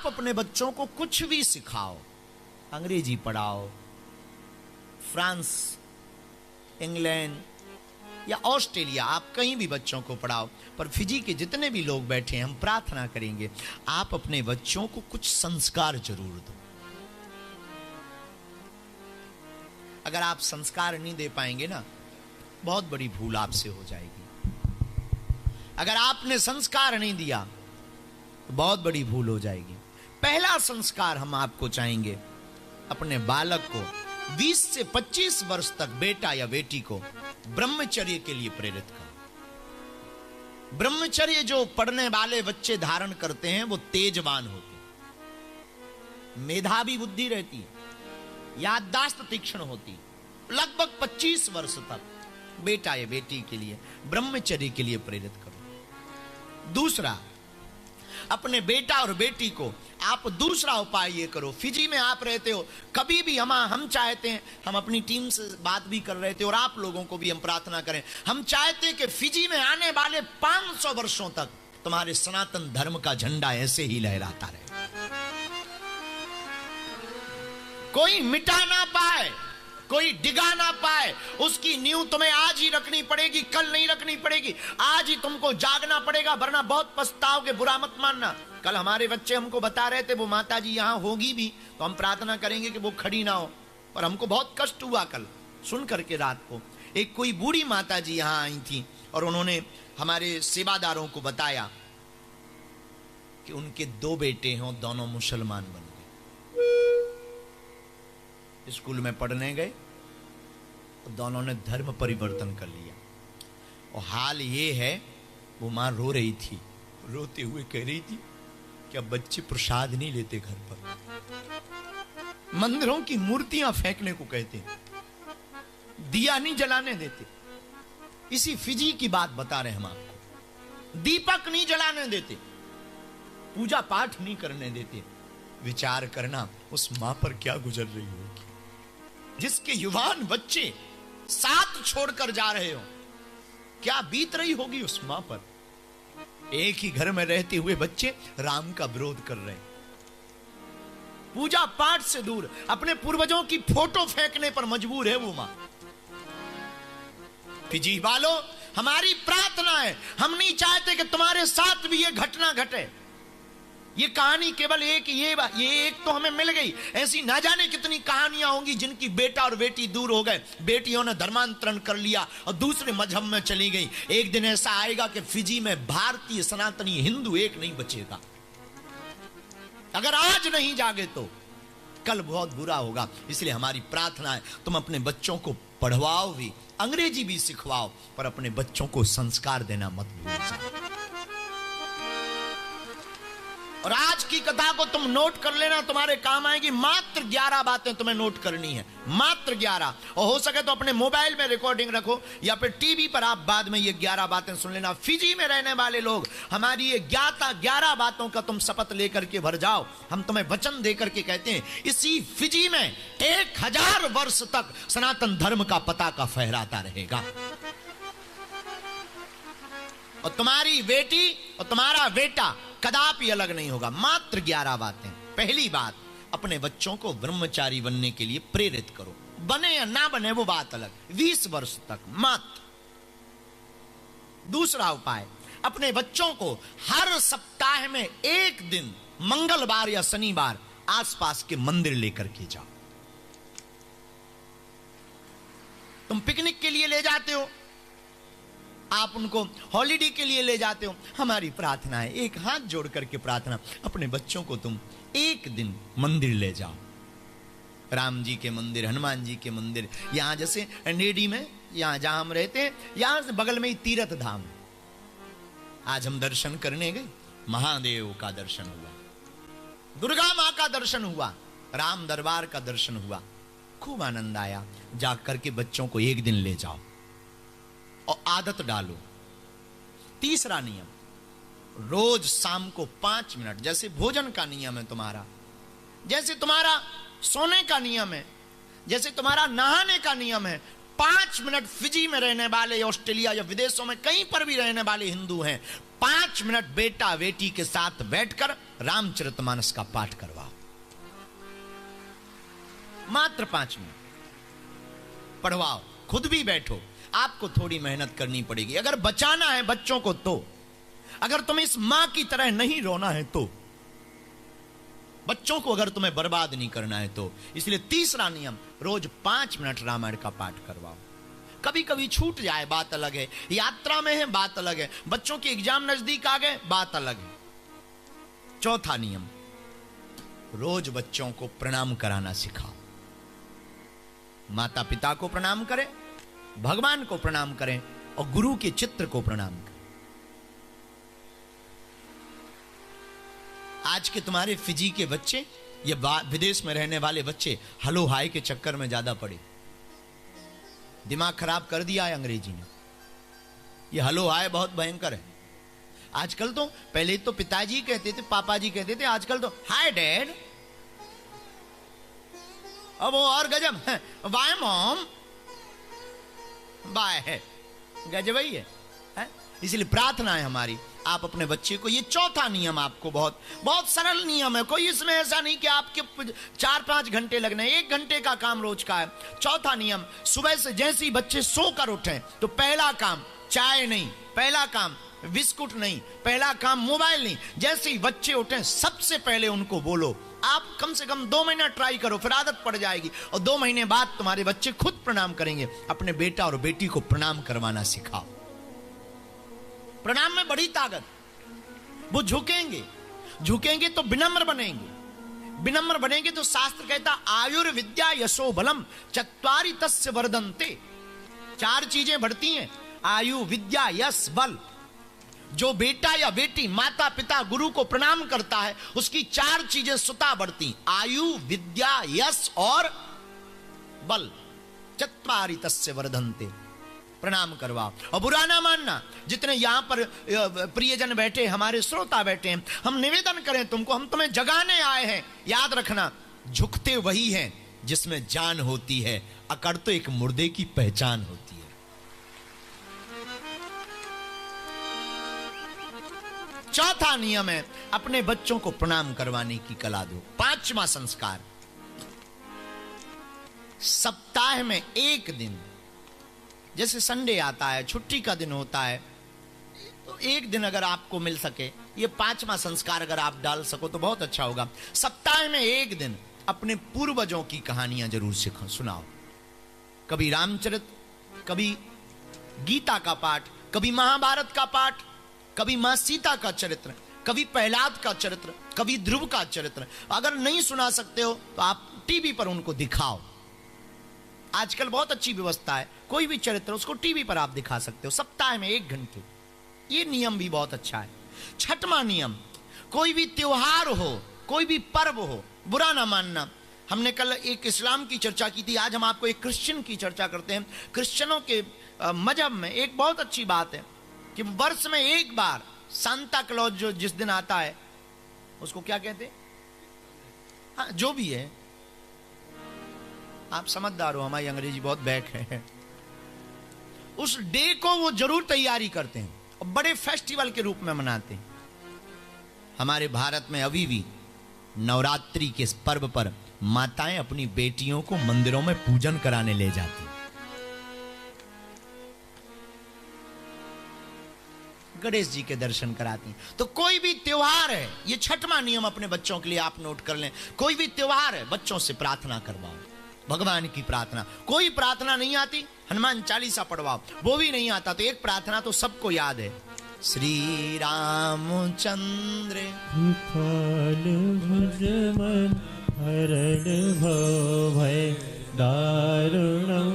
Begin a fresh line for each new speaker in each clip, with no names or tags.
आप अपने बच्चों को कुछ भी सिखाओ, अंग्रेजी पढ़ाओ, फ्रांस, इंग्लैंड या ऑस्ट्रेलिया, आप कहीं भी बच्चों को पढ़ाओ, पर फिजी के जितने भी लोग बैठे हैं, हम प्रार्थना करेंगे आप अपने बच्चों को कुछ संस्कार जरूर दो। अगर आप संस्कार नहीं दे पाएंगे ना, बहुत बड़ी भूल आपसे हो जाएगी। अगर आपने संस्कार नहीं दिया तो बहुत बड़ी भूल हो जाएगी। पहला संस्कार हम आपको चाहेंगे, अपने बालक को 20 से 25 वर्ष तक, बेटा या बेटी को ब्रह्मचर्य के लिए प्रेरित करो। ब्रह्मचर्य जो पढ़ने वाले बच्चे धारण करते हैं वो तेजवान होते हैं, मेधावी बुद्धि रहती है, याददाश्त तीक्ष्ण होती है। लगभग 25 वर्ष तक बेटा या बेटी के लिए ब्रह्मचर्य के लिए प्रेरित करो। दूसरा, अपने बेटा और बेटी को आप दूसरा उपाय ये करो, फिजी में आप रहते हो, कभी भी हम चाहते हैं, हम अपनी टीम से बात भी कर रहे थे और आप लोगों को भी हम प्रार्थना करें, हम चाहते हैं कि फिजी में आने वाले 500 वर्षों तक तुम्हारे सनातन धर्म का झंडा ऐसे ही लहराता रहे, कोई मिटा ना पाए, कोई डिगा ना पाए। उसकी नींव तुम्हें आज ही रखनी पड़ेगी, कल नहीं रखनी पड़ेगी, आज ही तुमको जागना पड़ेगा, वरना बहुत पछताओगे। बुरा मत मानना। कल हमारे बच्चे हमको बता रहे थे, वो माता जी यहां होगी भी तो हम प्रार्थना करेंगे कि वो खड़ी ना हो, पर हमको बहुत कष्ट हुआ कल सुन करके। रात को एक कोई बूढ़ी माता जी यहां आई थी और उन्होंने हमारे सेवादारों को बताया कि उनके 2 बेटे हैं, दोनों मुसलमान बन गए। स्कूल में पढ़ने गए तो दोनों ने धर्म परिवर्तन कर लिया। और हाल ये है, वो मां रो रही थी, रोते हुए कह रही थी कि अब बच्चे प्रसाद नहीं लेते घर पर, मंदिरों की मूर्तियां फेंकने को कहते हैं, दिया नहीं जलाने देते। इसी फिजी की बात बता रहे हम आपको। दीपक नहीं जलाने देते, पूजा पाठ नहीं करने देते। विचार करना उस मां पर क्या गुजर रही होगी, जिसके युवान बच्चे साथ छोड़कर जा रहे हो, क्या बीत रही होगी उस मां पर। एक ही घर में रहते हुए बच्चे राम का विरोध कर रहे हैं, पूजा पाठ से दूर, अपने पूर्वजों की फोटो फेंकने पर मजबूर है वो मां। फिजी वालों, हमारी प्रार्थना है, हम नहीं चाहते कि तुम्हारे साथ भी ये घटना घटे। ये कहानी केवल एक, ये एक तो हमें मिल गई, ऐसी ना जाने कितनी कहानियां होंगी जिनकी बेटा और बेटी दूर हो गए, बेटियों ने धर्मांतरण कर लिया और दूसरे मजहब में चली गई। एक दिन ऐसा आएगा कि फिजी में भारतीय सनातनी हिंदू एक नहीं बचेगा। अगर आज नहीं जागे तो कल बहुत बुरा होगा। इसलिए हमारी प्रार्थना है, तुम अपने बच्चों को पढ़वाओ भी, अंग्रेजी भी सिखवाओ, पर अपने बच्चों को संस्कार देना मत भूल जाओ। और आज की कथा को तुम नोट कर लेना, तुम्हारे काम आएगी। मात्र 11 बातें तुम्हें नोट करनी है, मात्र 11। और हो सके तो अपने मोबाइल में रिकॉर्डिंग रखो या फिर टीवी पर आप बाद में ये 11 बातें सुन लेना। फिजी में रहने वाले लोग, हमारी ये 11 बातों का तुम शपथ लेकर के भर जाओ। हम तुम्हें वचन देकर के कहते हैं, इसी फिजी में 1000 वर्ष तक सनातन धर्म का पताका फहराता रहेगा। और तुम्हारी बेटी और तुम्हारा बेटा कदापि अलग नहीं होगा। मात्र 11 बातें। पहली बात, अपने बच्चों को ब्रह्मचारी बनने के लिए प्रेरित करो। बने या ना बने वो बात अलग, 20 वर्ष तक मात्र। दूसरा उपाय, अपने बच्चों को हर सप्ताह में एक दिन, मंगलवार या शनिवार, आसपास के मंदिर लेकर के जाओ। तुम पिकनिक के लिए ले जाते हो, आप उनको हॉलिडे के लिए ले जाते हो, हमारी प्रार्थना है, एक हाथ जोड़ करके प्रार्थना, अपने बच्चों को तुम एक दिन मंदिर ले जाओ। राम जी के मंदिर, हनुमान जी के मंदिर, यहां जैसे नेडी में, यहां जहां हम रहते हैं, यहां से बगल में ही तीर्थ धाम। आज हम दर्शन करने गए, महादेव का दर्शन हुआ, दुर्गा मां का दर्शन हुआ, राम दरबार का दर्शन हुआ, खूब आनंद आया। जाकर के बच्चों को एक दिन ले जाओ और आदत डालो। तीसरा नियम, रोज शाम को 5 मिनट, जैसे भोजन का नियम है तुम्हारा, जैसे तुम्हारा सोने का नियम है, जैसे तुम्हारा नहाने का नियम है, 5 मिनट फिजी में रहने वाले, ऑस्ट्रेलिया या विदेशों में कहीं पर भी रहने वाले हिंदू हैं, 5 मिनट बेटा बेटी के साथ बैठकर रामचरितमानस का पाठ करवाओ। मात्र 5 मिनट पढ़वाओ, खुद भी बैठो। आपको थोड़ी मेहनत करनी पड़ेगी अगर बचाना है बच्चों को तो। अगर तुम्हें इस मां की तरह नहीं रोना है तो, बच्चों को अगर तुम्हें बर्बाद नहीं करना है तो। इसलिए तीसरा नियम, रोज 5 मिनट रामायण का पाठ करवाओ। कभी कभी छूट जाए बात अलग है, यात्रा में है बात अलग है, बच्चों के एग्जाम नजदीक आ गए बात अलग है। चौथा नियम, रोज बच्चों को प्रणाम कराना सिखाओ। माता पिता को प्रणाम करें, भगवान को प्रणाम करें और गुरु के चित्र को प्रणाम करें। आज के तुम्हारे फिजी के बच्चे, ये विदेश में रहने वाले बच्चे हलो हाय के चक्कर में ज्यादा पड़े। दिमाग खराब कर दिया है अंग्रेजी ने। ये हलो हाय बहुत भयंकर है आजकल। तो पहले तो पिताजी कहते थे, पापा जी कहते थे, आजकल तो हाय डैड। अब वो और गजब है, बाय मॉम, बाय है, गजब ही है? इसलिए प्रार्थना है हमारी, आप अपने बच्चे को, ये चौथा नियम आपको बहुत बहुत सरल नियम है। कोई इसमें ऐसा नहीं कि आपके 4-5 घंटे लगने, 1 घंटे का काम रोज का है। चौथा नियम, सुबह से जैसे ही बच्चे सोकर उठें तो पहला काम चाय नहीं, पहला काम बिस्कुट नहीं, पहला काम मोबाइल नहीं। जैसे ही बच्चे उठें सबसे पहले उनको बोलो। आप कम से कम 2 महीना ट्राई करो, फिर आदत पड़ जाएगी और 2 महीने बाद तुम्हारे बच्चे खुद प्रणाम करेंगे। अपने बेटा और बेटी को प्रणाम करवाना सिखाओ। प्रणाम में बड़ी ताकत, वो झुकेंगे, झुकेंगे तो विनम्र बनेंगे, विनम्र बनेंगे तो शास्त्र कहता आयुर्विद्या यशो बलम चत्वारि तस्य वर्धन्ते। 4 चीजें बढ़ती हैं, आयु, विद्या, यश, बल। जो बेटा या बेटी माता पिता गुरु को प्रणाम करता है उसकी 4 चीजें स्वतः बढ़ती, आयु, विद्या, यश और बल। चत्वारि तस्य वर्धन्ते। प्रणाम करवाओ और बुरा ना मानना। जितने यहां पर प्रियजन बैठे, हमारे श्रोता बैठे हैं, हम निवेदन करें तुमको, हम तुम्हें जगाने आए हैं। याद रखना, झुकते वही हैं जिसमें जान होती है, अकड़ तो एक मुर्दे की पहचान होती है। चौथा नियम है, अपने बच्चों को प्रणाम करवाने की कला दो। 5वां संस्कार, सप्ताह में 1 दिन, जैसे संडे आता है, छुट्टी का दिन होता है, तो 1 दिन अगर आपको मिल सके, ये 5वां संस्कार अगर आप डाल सको तो बहुत अच्छा होगा। सप्ताह में 1 दिन अपने पूर्वजों की कहानियां जरूर सिखाओ, सुनाओ। कभी रामचरित, कभी गीता का पाठ, कभी महाभारत का पाठ, कभी मां सीता का चरित्र, कभी प्रहलाद का चरित्र, कभी ध्रुव का चरित्र। अगर नहीं सुना सकते हो तो आप टीवी पर उनको दिखाओ। आजकल बहुत अच्छी व्यवस्था है, कोई भी चरित्र उसको टीवी पर आप दिखा सकते हो सप्ताह में 1 घंटे। ये नियम भी बहुत अच्छा है। 6वां नियम, कोई भी त्योहार हो, कोई भी पर्व हो, बुरा ना मानना। हमने कल एक इस्लाम की चर्चा की थी, आज हम आपको एक क्रिश्चियन की चर्चा करते हैं। क्रिश्चियनों के मजहब में एक बहुत अच्छी बात है कि वर्ष में 1 बार सांता क्लॉज जो जिस दिन आता है उसको क्या कहते हैं, हाँ जो भी है, आप समझदार हो, हमारी अंग्रेजी बहुत बैक है। उस डे को वो जरूर तैयारी करते हैं और बड़े फेस्टिवल के रूप में मनाते हैं। हमारे भारत में अभी भी नवरात्रि के इस पर्व पर माताएं अपनी बेटियों को मंदिरों में पूजन कराने ले जाती हैं। गणेश जी के दर्शन कराती हैं। तो कोई भी त्योहार है, ये 6वां नियम अपने बच्चों के लिए आप नोट कर लें। कोई भी त्योहार है, बच्चों से प्रार्थना करवाओ, भगवान की प्रार्थना। कोई प्रार्थना नहीं आती, हनुमान चालीसा पढ़वाओ। वो भी नहीं आता तो एक प्रार्थना तो सबको याद है, श्री रामचंद्र
हरण भव भय दारुणं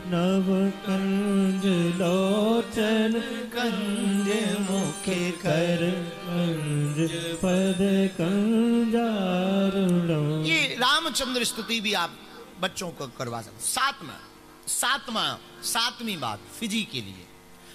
नव कंज लोचन कंज मुखे कर कंज पद कंजारुणं।
ये रामचंद्र स्तुति भी आप बच्चों को करवा सकते। 7वीं बात फिजी के लिए,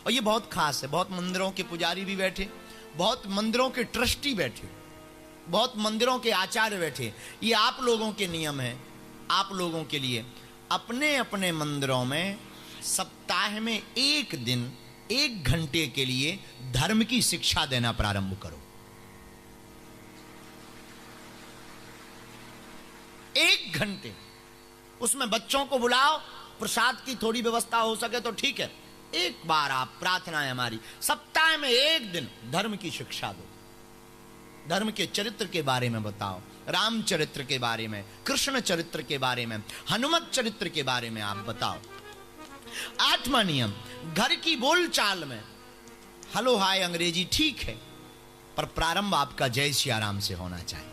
और ये बहुत खास है। बहुत मंदिरों के पुजारी भी बैठे, बहुत मंदिरों के ट्रस्टी बैठे, बहुत मंदिरों के आचार्य बैठे। ये आप लोगों के नियम है, आप लोगों के लिए। अपने अपने मंदिरों में सप्ताह में 1 दिन 1 घंटे के लिए धर्म की शिक्षा देना प्रारंभ करो। 1 घंटे उसमें बच्चों को बुलाओ, प्रसाद की थोड़ी व्यवस्था हो सके तो ठीक है। एक बार आप, प्रार्थना है हमारी, सप्ताह में 1 दिन धर्म की शिक्षा दो। धर्म के चरित्र के बारे में बताओ, राम चरित्र के बारे में, कृष्ण चरित्र के बारे में, हनुमत चरित्र के बारे में आप बताओ। 8वां नियम, घर की बोलचाल में हेलो हाय अंग्रेजी ठीक है, पर प्रारंभ आपका जय सिया राम से होना चाहिए।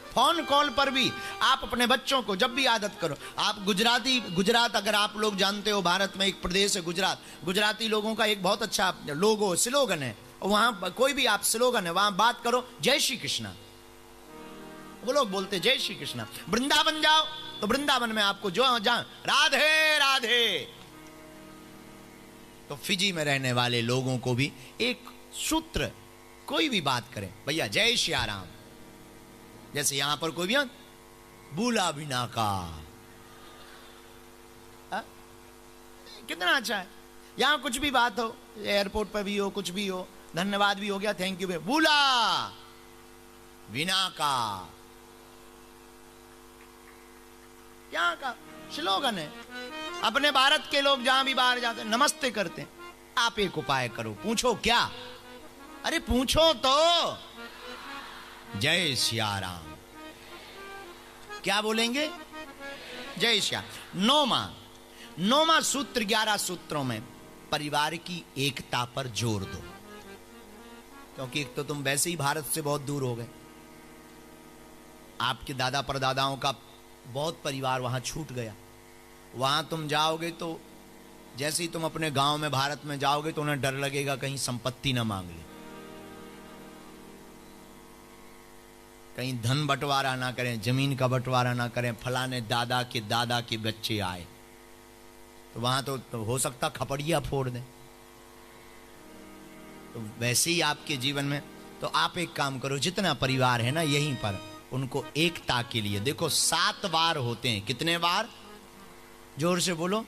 फोन कॉल पर भी आप अपने बच्चों को जब भी आदत करो, आप गुजरात अगर आप लोग जानते हो, भारत में एक प्रदेश है गुजरात, गुजराती लोगों का एक बहुत अच्छा लोगो स्लोगन है, वहां कोई भी आप स्लोगन है वहां बात करो जय श्री कृष्णा, वो लोग बोलते जय श्री कृष्णा। वृंदावन जाओ तो वृंदावन में आपको जो जहां राधे राधे, तो फिजी में रहने वाले लोगों को भी एक सूत्र, कोई भी बात करें भैया जय श्री राम, जैसे यहां पर कोई भी भूला बिना का, कितना अच्छा है। यहां कुछ भी बात हो, एयरपोर्ट पर भी हो, कुछ भी हो, धन्यवाद भी हो गया, थैंक यू भी, भूला बिना का, यहाँ का स्लोगन है। अपने भारत के लोग जहां भी बाहर जाते हैं नमस्ते करते हैं। आप एक उपाय करो, पूछो क्या, अरे पूछो तो जय सिया राम, क्या बोलेंगे, जय सिया। 9वां सूत्र, 11 सूत्रों में परिवार की एकता पर जोर दो, क्योंकि एक तो तुम वैसे ही भारत से बहुत दूर हो गए, आपके दादा परदादाओं का बहुत परिवार वहां छूट गया। वहां तुम जाओगे तो जैसे ही तुम अपने गांव में भारत में जाओगे तो उन्हें डर लगेगा कहीं संपत्ति ना मांग ले, कहीं धन बंटवारा ना करें, जमीन का बंटवारा ना करें, फलाने दादा के बच्चे आए तो वहां तो हो सकता खपड़िया फोड़ दें। तो वैसे ही आपके जीवन में, तो आप एक काम करो, जितना परिवार है ना यहीं पर उनको एकता के लिए देखो, 7 बार होते हैं, कितने बार, जोर से बोलो,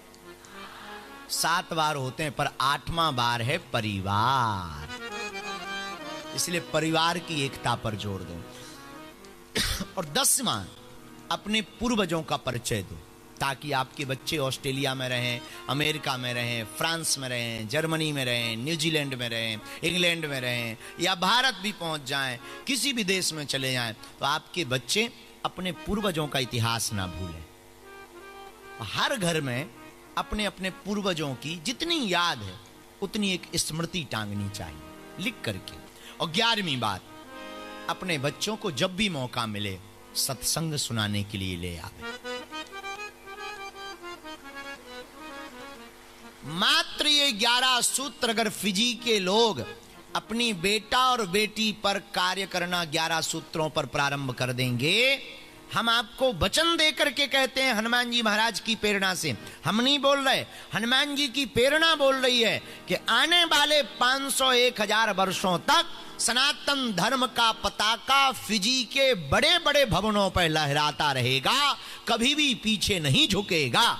7 बार होते हैं, पर 8वां बार है परिवार, इसलिए परिवार की एकता पर जोर दो। और 10वां, अपने पूर्वजों का परिचय दो, ताकि आपके बच्चे ऑस्ट्रेलिया में रहें, अमेरिका में रहें, फ्रांस में रहें, जर्मनी में रहें, न्यूजीलैंड में रहें, इंग्लैंड में रहें, या भारत भी पहुंच जाएं, किसी भी देश में चले जाएं, तो आपके बच्चे अपने पूर्वजों का इतिहास ना भूलें। हर घर में अपने अपने पूर्वजों की जितनी याद है उतनी एक स्मृति टांगनी चाहिए लिख करके। और 11वीं बात, अपने बच्चों को जब भी मौका मिले सत्संग सुनाने के लिए ले आवे। मात्र ये 11 सूत्र अगर फिजी के लोग अपनी बेटा और बेटी पर कार्य करना 11 सूत्रों पर प्रारंभ कर देंगे, हम आपको वचन देकर के कहते हैं, हनुमान जी महाराज की प्रेरणा से, हम नहीं बोल रहे, हनुमान जी की प्रेरणा बोल रही है कि आने वाले 500-1000 वर्षों तक सनातन धर्म का पताका फिजी के बड़े बड़े भवनों पर लहराता रहेगा, कभी भी पीछे नहीं झुकेगा।